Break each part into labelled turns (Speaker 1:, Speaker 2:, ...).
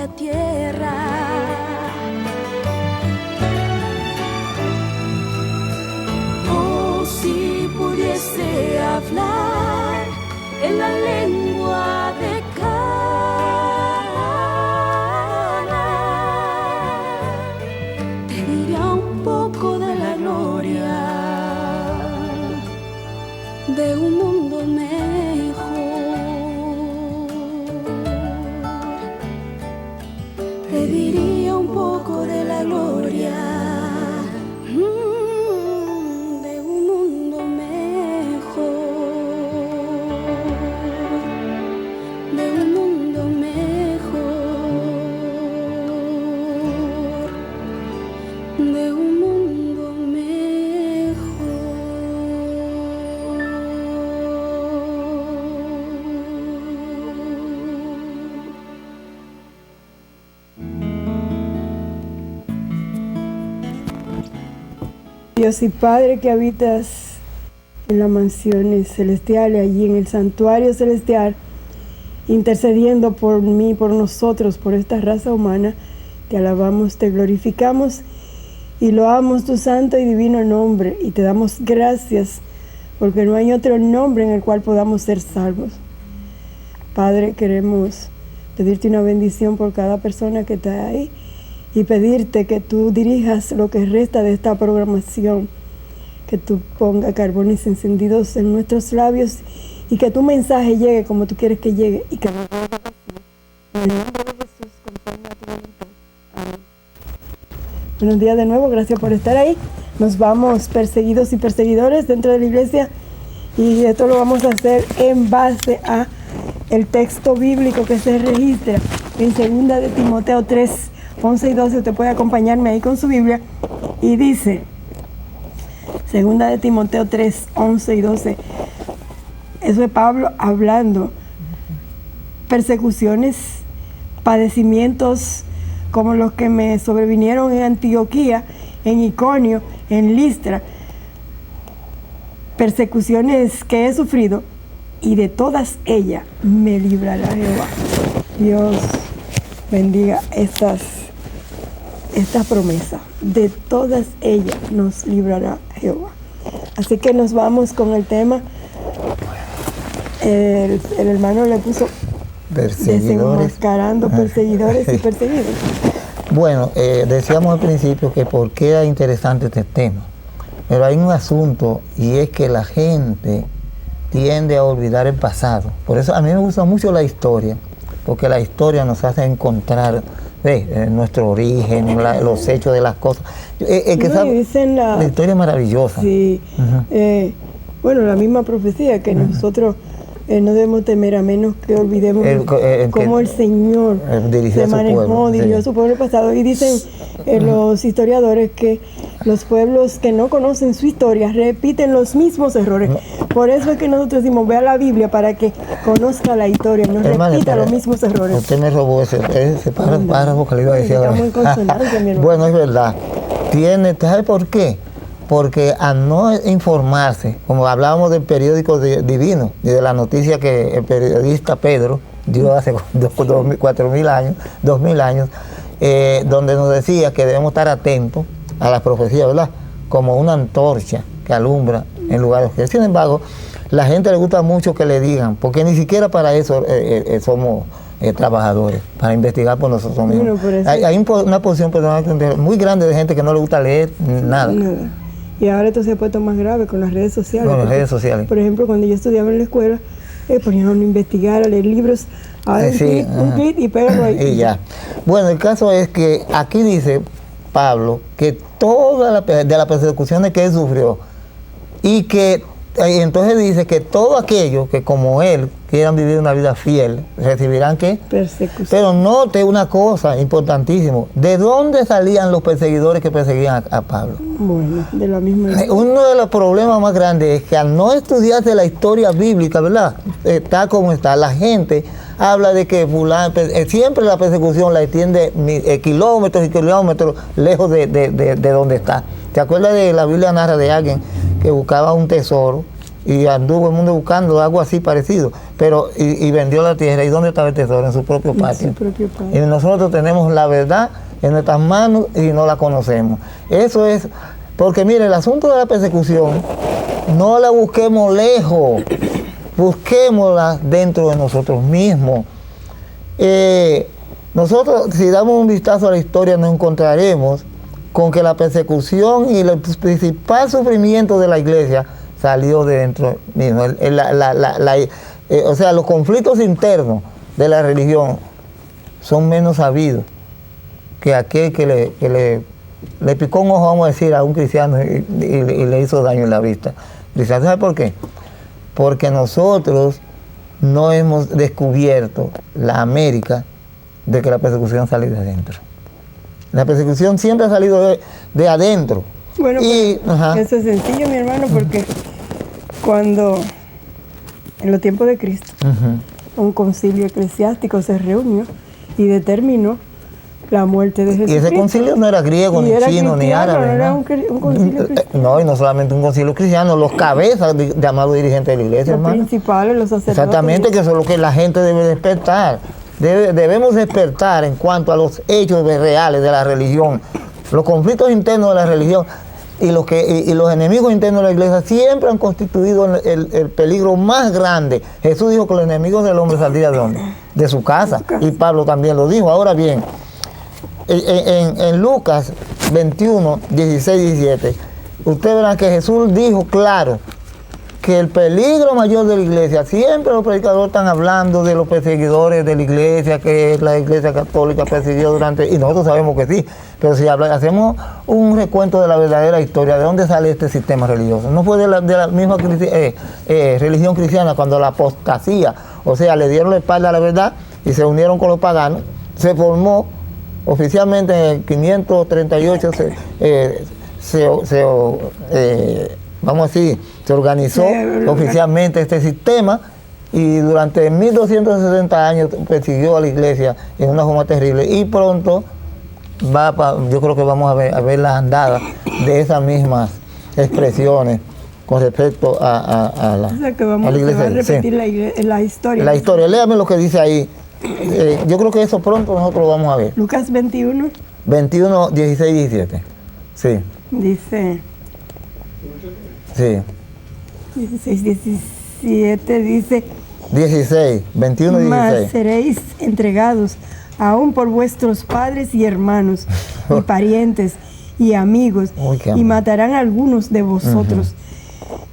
Speaker 1: la tierra. Oh, si pudiese hablar en la lengua de Cana, te diría un poco de la gloria de un mundo mejor. Te diría un poco de la gloria de un mundo mejor, de un mundo mejor, de un mundo mejor.
Speaker 2: Dios y Padre que habitas en las mansiones celestiales, allí en el santuario celestial, intercediendo por mí, por nosotros, por esta raza humana, te alabamos, te glorificamos y loamos tu santo y divino nombre y te damos gracias porque no hay otro nombre en el cual podamos ser salvos. Padre, queremos pedirte una bendición por cada persona que está ahí y pedirte que tú dirijas lo que resta de esta programación, que tú pongas carbones encendidos en nuestros labios y que tu mensaje llegue como tú quieres que llegue y que en el nombre de Jesús, conforme a tu voluntad. Amén. Buenos días de nuevo, gracias por estar ahí. Nos vamos perseguidos y perseguidores dentro de la iglesia y esto lo vamos a hacer en base a el texto bíblico que se registra en 2 de Timoteo 3, 11 y 12, usted puede acompañarme ahí con su Biblia, y dice, 2 de Timoteo 3, 11 y 12, eso es Pablo hablando, persecuciones, padecimientos como los que me sobrevinieron en Antioquía, en Iconio, en Listra, persecuciones que he sufrido, y de todas ellas me librará Jehová. Dios bendiga esta promesa. De todas ellas nos librará Jehová. Así que nos vamos con el tema. El hermano le puso desenmascarando perseguidores y perseguidos.
Speaker 3: Bueno, decíamos al principio que por qué era interesante este tema. Pero hay un asunto y es que la gente tiende a olvidar el pasado. Por eso a mí me gusta mucho la historia, porque la historia nos hace encontrar nuestro origen, los hechos de las cosas. La historia es maravillosa.
Speaker 2: Sí. Bueno, la misma profecía que nosotros no debemos temer a menos que olvidemos cómo el Señor se manejó, dirigió a su pueblo pasado. Y dicen los historiadores que los pueblos que no conocen su historia repiten los mismos errores. Por eso es que nosotros decimos, vea la Biblia para que conozca la historia, no repita los mismos errores.
Speaker 3: Usted me robó ese párrafo que le iba a decir ahora.
Speaker 2: Estamos en consonancia, mi hermano.
Speaker 3: Bueno, es verdad. ¿Sabe por qué? Porque al no informarse, como hablábamos del periódico divino y de la noticia que el periodista Pedro dio hace 4.000 años, 2.000 años, donde nos decía que debemos estar atentos a las profecías, ¿verdad? Como una antorcha que alumbra en lugares que... Sin embargo, la gente le gusta mucho que le digan, porque ni siquiera para eso somos trabajadores, para investigar por nosotros mismos. Bueno, hay una porción muy grande de gente que no le gusta leer nada.
Speaker 2: Y ahora esto se ha puesto más grave con las redes sociales.
Speaker 3: Con las redes sociales.
Speaker 2: Por ejemplo, cuando yo estudiaba en la escuela, ponían a investigar, a leer libros, ahora un clic y pégalo ahí.
Speaker 3: Y ya. Bueno, el caso es que aquí dice Pablo que toda de las persecuciones que él sufrió, y que entonces dice que todos aquellos que como él quieran vivir una vida fiel, recibirán ¿qué?
Speaker 2: Persecución.
Speaker 3: Pero note una cosa importantísima, ¿de dónde salían los perseguidores que perseguían a Pablo?
Speaker 2: Bueno, de la misma...
Speaker 3: Uno de los problemas más grandes es que al no estudiarse la historia bíblica, ¿verdad? Está como está, la gente habla de que fulano, siempre la persecución la extiende kilómetros y kilómetros lejos de donde está. ¿Te acuerdas de la Biblia narra de alguien que buscaba un tesoro y anduvo el mundo buscando algo así parecido, pero y vendió la tierra. ¿Y dónde estaba el tesoro? En su propio patio.
Speaker 2: En su propio patio.
Speaker 3: Y nosotros tenemos la verdad en nuestras manos y no la conocemos. Eso es, porque mire, el asunto de la persecución, no la busquemos lejos, busquémosla dentro de nosotros mismos. Nosotros, si damos un vistazo a la historia, nos encontraremos con que la persecución y el principal sufrimiento de la iglesia salió de dentro mismo. O sea, los conflictos internos de la religión son menos sabidos que aquel que le picó un ojo, vamos a decir, a un cristiano y le hizo daño en la vista. ¿Sabe por qué? Porque nosotros no hemos descubierto la América de que la persecución sale de adentro. La persecución siempre ha salido de adentro.
Speaker 2: Bueno,
Speaker 3: y,
Speaker 2: eso es sencillo, mi hermano, porque cuando en los tiempos de Cristo un concilio eclesiástico se reunió y determinó la muerte de Jesucristo.
Speaker 3: Y ese concilio no era griego, ni chino, ni árabe.
Speaker 2: No era un concilio cristiano.
Speaker 3: No, y no solamente un concilio cristiano, los cabezas llamados dirigentes de la iglesia,
Speaker 2: los
Speaker 3: hermano.
Speaker 2: principales, los sacerdotes.
Speaker 3: Exactamente, que eso es lo que la gente debe despertar. Debemos despertar en cuanto a los hechos reales de la religión, los conflictos internos de la religión y los enemigos internos de la iglesia siempre han constituido el peligro más grande. Jesús dijo que los enemigos del hombre saldrían de dónde? De su casa. Y Pablo también lo dijo. Ahora bien, en Lucas 21, 16, 17, usted verá que Jesús dijo claro que el peligro mayor de la iglesia, siempre los predicadores están hablando de los perseguidores de la iglesia, que la iglesia católica persiguió durante, y nosotros sabemos que sí, pero si hacemos un recuento de la verdadera historia, ¿de dónde sale este sistema religioso? No fue de la misma religión cristiana, cuando la apostasía, o sea, le dieron la espalda a la verdad y se unieron con los paganos, se formó oficialmente en el 538, vamos a decir, se organizó oficialmente este sistema y durante 1260 años persiguió a la iglesia en una forma terrible y pronto yo creo que vamos a ver las andadas de esas mismas expresiones con respecto a la,
Speaker 2: o sea que vamos
Speaker 3: a la iglesia.
Speaker 2: A repetir la historia.
Speaker 3: La historia, léame lo que dice ahí. Yo creo que eso pronto nosotros lo vamos a ver.
Speaker 2: Lucas 21.
Speaker 3: 21, 16, 17. Sí.
Speaker 2: Dice.
Speaker 3: Sí.
Speaker 2: 16, 17 dice.
Speaker 3: 16, 21, 16.
Speaker 2: Mas seréis entregados aún por vuestros padres y hermanos y parientes y amigos, y matarán a algunos de vosotros.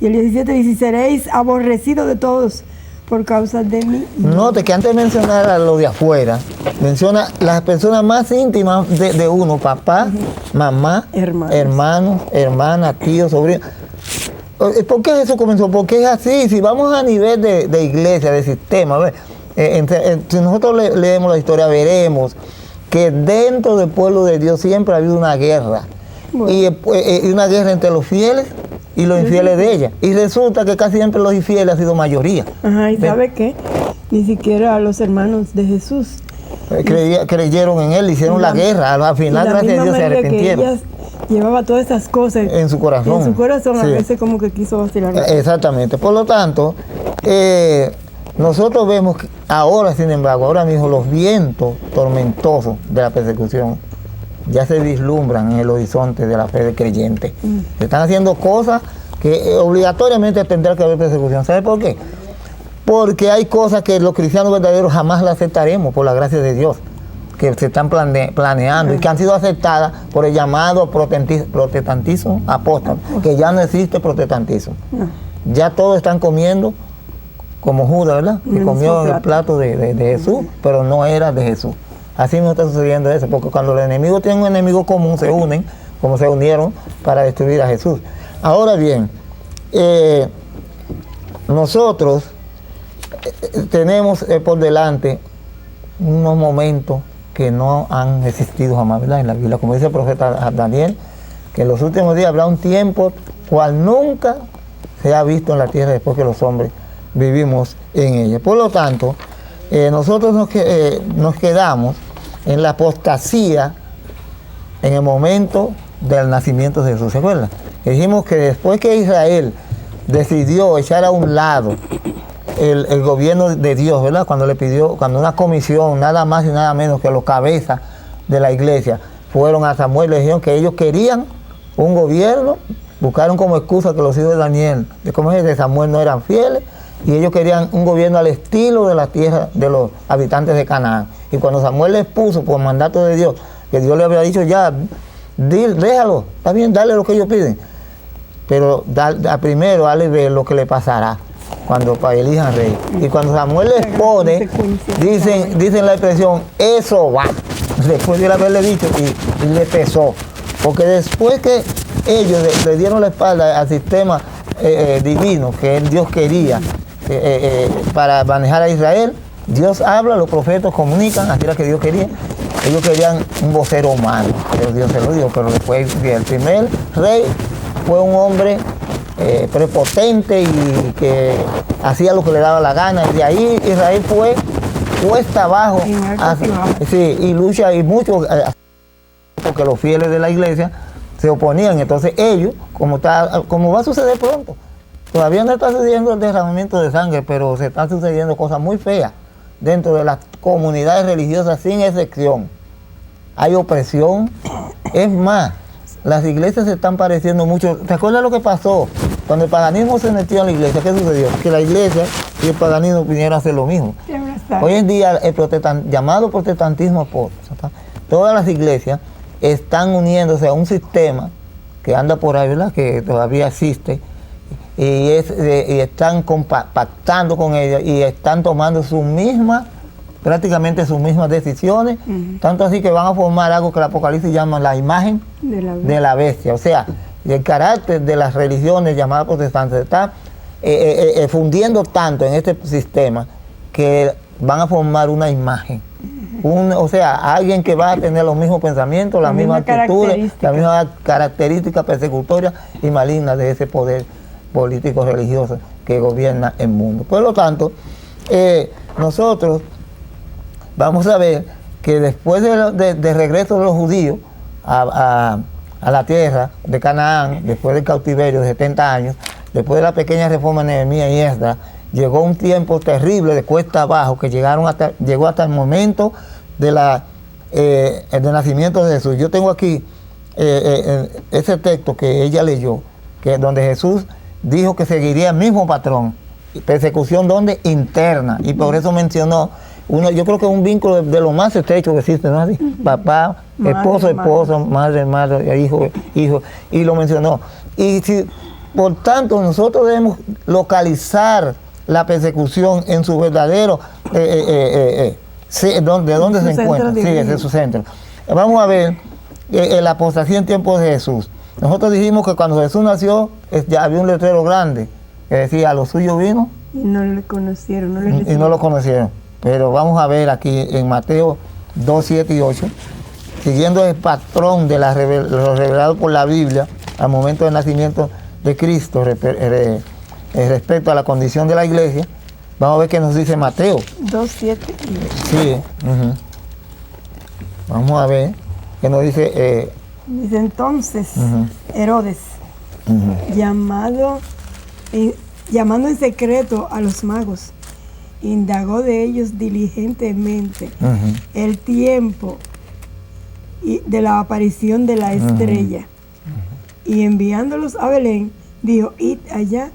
Speaker 2: Y el 17 dice, seréis aborrecidos de todos por causa de mí.
Speaker 3: Note que antes de mencionar a lo de afuera, menciona las personas más íntimas de uno, papá, mamá, hermanos, hermanas, tíos, sobrinos. ¿Por qué eso comenzó? Porque es así. Si vamos a nivel de iglesia, de sistema, si nosotros leemos la historia, veremos que dentro del pueblo de Dios siempre ha habido una guerra. Bueno. Y una guerra entre los fieles y los infieles de ella. Y resulta que casi siempre los infieles han sido mayoría.
Speaker 2: Ajá, ¿y sabe qué? Ni siquiera los hermanos de Jesús
Speaker 3: creyeron en él, hicieron la guerra. Al final, gracias a Dios, se arrepintieron.
Speaker 2: Llevaba todas esas cosas
Speaker 3: en su corazón.
Speaker 2: En su corazón,
Speaker 3: sí.
Speaker 2: A veces como que quiso vacilar.
Speaker 3: Exactamente. Por lo tanto, nosotros vemos que ahora, sin embargo, ahora mismo los vientos tormentosos de la persecución ya se vislumbran en el horizonte de la fe del creyente. Se están haciendo cosas que obligatoriamente tendrá que haber persecución. ¿Sabe por qué? Porque hay cosas que los cristianos verdaderos jamás las aceptaremos por la gracia de Dios, que se están planeando y que han sido aceptadas por el llamado protestantismo apóstol, que ya no existe protestantismo. Ya todos están comiendo como Judas, ¿verdad? Que comió el plato de Jesús, pero no era de Jesús. Así no está sucediendo eso, porque cuando los enemigos tienen un enemigo común, se unen, como se unieron para destruir a Jesús. Ahora bien, nosotros tenemos por delante unos momentos que no han existido jamás, ¿verdad? En la Biblia, como dice el profeta Daniel, que en los últimos días habrá un tiempo cual nunca se ha visto en la tierra después que los hombres vivimos en ella. Por lo tanto, nosotros nos quedamos en la apostasía en el momento del nacimiento de Jesús. ¿Se acuerdan? Dijimos que después que Israel decidió echar a un lado el gobierno de Dios, ¿verdad? Cuando una comisión, nada más y nada menos que los cabezas de la iglesia, fueron a Samuel y le dijeron que ellos querían un gobierno, buscaron como excusa que los hijos de Daniel, de Samuel no eran fieles, y ellos querían un gobierno al estilo de la tierra de los habitantes de Canaán. Y cuando Samuel les puso por mandato de Dios, que Dios le había dicho ya, déjalo, está bien, dale lo que ellos piden, pero primero dale ver lo que le pasará cuando elijan rey. Y cuando Samuel les pone, dicen la expresión, eso va, después de haberle dicho, y le pesó, porque después que ellos le dieron la espalda al sistema divino que Dios quería para manejar a Israel, Dios habla, los profetas comunican, así era que Dios quería. Ellos querían un vocero humano, pero Dios se lo dio. Pero después el primer rey fue un hombre prepotente y que hacía lo que le daba la gana. Y de ahí Israel fue cuesta abajo. Sí, y lucha, y mucho, porque los fieles de la iglesia se oponían. Entonces ellos, como va a suceder pronto, todavía no está sucediendo el derramamiento de sangre, pero se están sucediendo cosas muy feas dentro de las comunidades religiosas sin excepción. Hay opresión. Es más, las iglesias se están pareciendo mucho. ¿Te acuerdas lo que pasó cuando el paganismo se metió en la iglesia? ¿Qué sucedió? Que la iglesia y el paganismo vinieron a hacer lo mismo. Hoy en día el llamado protestantismo apóstata, todas las iglesias están uniéndose a un sistema que anda por ahí, ¿verdad? Que todavía existe, y están pactando con ella y están tomando prácticamente sus mismas decisiones, tanto así que van a formar algo que el Apocalipsis llama la imagen de la bestia. O sea, el carácter de las religiones llamadas protestantes está fundiendo tanto en este sistema que van a formar una imagen. O sea, alguien que va a tener los mismos pensamientos, las mismas actitudes, las mismas características persecutorias y malignas de ese poder político religioso que gobierna el mundo. Por lo tanto, nosotros vamos a ver que después de regreso de los judíos a la tierra de Canaán, después del cautiverio de 70 años, después de la pequeña reforma de Nehemías y Esdras, llegó un tiempo terrible de cuesta abajo que llegó hasta el momento del nacimiento de Jesús. Yo tengo aquí ese texto que ella leyó, que donde Jesús dijo que seguiría el mismo patrón, persecución donde interna, y por eso mencionó yo creo que es un vínculo de lo más estrecho que existe, ¿no? Así, papá, esposo, madre, hijo, y lo mencionó. Y por tanto nosotros debemos localizar la persecución en su verdadero de dónde se encuentra, sí, ese es su centro. Vamos a ver la apostasía en tiempos de Jesús. Nosotros dijimos que cuando Jesús nació ya había un letrero grande que decía: a los suyos vino
Speaker 2: y no le conocieron,
Speaker 3: y no lo conocieron. Pero vamos a ver aquí en Mateo 2, 7 y 8, siguiendo el patrón de lo revelado por la Biblia al momento del nacimiento de Cristo respecto a la condición de la iglesia. Vamos a ver qué nos dice Mateo
Speaker 2: 2, 7 y 8.
Speaker 3: Sí. Vamos a ver qué nos dice.
Speaker 2: Dice entonces Herodes, llamando en secreto a los magos, indagó de ellos diligentemente el tiempo de la aparición de la estrella, y enviándolos a Belén, dijo: id allá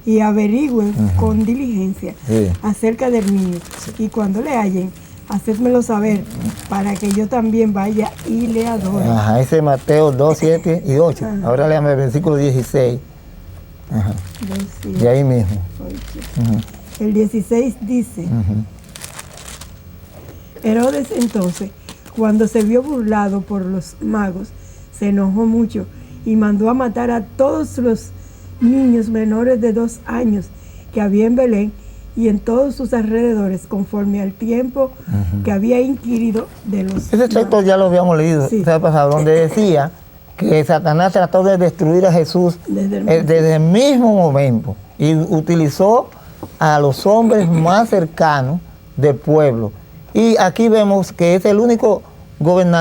Speaker 2: y averigüen con diligencia acerca del niño, y cuando le hallen, hacedmelo saber, para que yo también vaya y le adore.
Speaker 3: Ese es Mateo 2, 7 y 8. Ahora léame el versículo 16.
Speaker 2: 2,
Speaker 3: de ahí mismo.
Speaker 2: El 16 dice: Herodes entonces, cuando se vio burlado por los magos, se enojó mucho y mandó a matar a todos los niños menores de 2 años que había en Belén y en todos sus alrededores, conforme al tiempo que había inquirido de los
Speaker 3: Ese texto ya lo habíamos leído, donde decía que Satanás trató de destruir a Jesús desde el mismo momento y utilizó a los hombres más cercanos del pueblo. Y aquí vemos que es el único gobernante